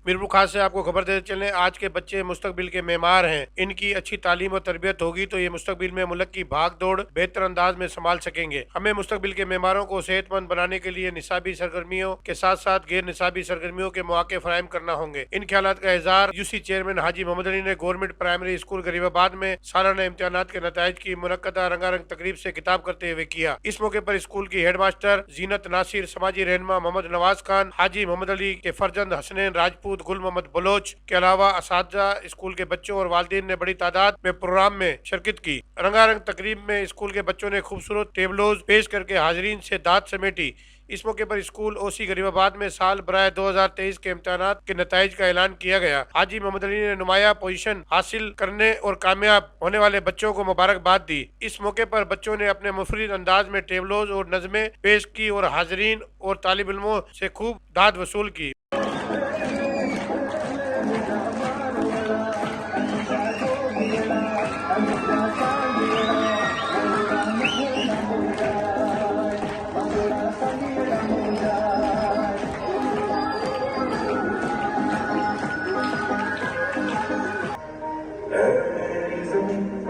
मीरपुर खास से आपको खबर देते चलें, आज के बच्चे मुस्तकबिल के मेमार हैं। इनकी अच्छी तालीम और तरबियत होगी तो ये मुस्तकबिल में मुल्क की भाग दौड़ बेहतर अंदाज में संभाल सकेंगे। हमें मुस्तकबिल के मेमारों को सेहतमंद बनाने के लिए निसाबी सरगर्मियों के साथ साथ गैर निसाबी सरगर्मियों के मौके फराहम करना होंगे। इन ख्यालात का इज़हार यूसी चेयरमैन हाजी मोहम्मद अली ने गवर्नमेंट प्राइमरी स्कूल गरीबाबाद में सालाना इम्तिहानात के नताइज की मुनक्कदा रंगारंग तकरीब से खिताब करते हुए किया। इस मौके पर स्कूल की हेडमास्टर जीनत नासिर, समाजी रहनुमा मोहम्मद नवाज खान, हाजी मोहम्मद अली के फर्जंद हसनैन राजपूत, गुल मोहम्मद बलोच के अलावा असातिज़ा, स्कूल के बच्चों और वालिदैन ने बड़ी तादाद में प्रोग्राम में शिरकत की। रंगारंग तकरीब में स्कूल के बच्चों ने खूबसूरत टेबलोज पेश करके हाजरीन से दाद समेटी। इस मौके पर स्कूल ओसी गरीबाबाद में साल बराए 2023 के इम्तिहानात के नताइज का ऐलान किया गया। हाजी मोहम्मद अली ने नुमाया पोजीशन हासिल करने और कामयाब होने वाले बच्चों को मुबारकबाद दी। इस मौके पर बच्चों ने अपने मुफरीद अंदाज में टेबलोज और नज़में पेश की और हाजरीन और तालिब इल्मों से खूब दाद वसूल की।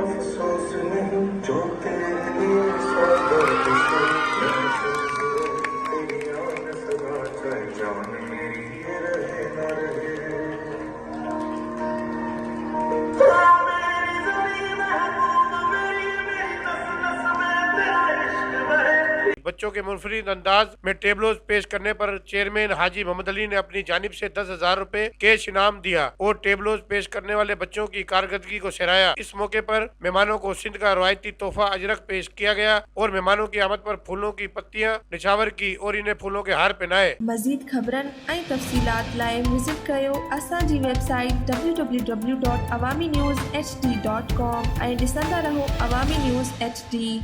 अफसोस नहीं जो तेरे लिए स्वागत से तेरी याद सदा चाहे जान मेरी ये रहे न रहे। मेरी ज़मीन महबूब मेरी नस नस में तेरा इश्क बहे। बच्चों के मुनफरिद अंदाज में टेबलोज पेश करने पर चेयरमैन हाजी मोहम्मद अली ने अपनी जानिब से 10,000 रुपए कैश इनाम दिया और टेबलोज पेश करने वाले बच्चों की कारकर्दगी को सराहा। इस मौके पर मेहमानों को सिंध का रवायती तोहफा अजरक पेश किया गया और मेहमानों की आमद पर फूलों की पत्तियां निछावर की और इन्हें फूलों के हार पहनाए। मज़ीद ख़बरनि ऐं तफ़सीलात लाइ विज़िट कयो असांजी वेबसाइट www.awamiNewsHD.com ऐं ॾिसंदा रहो अवामी न्यूज़ HD।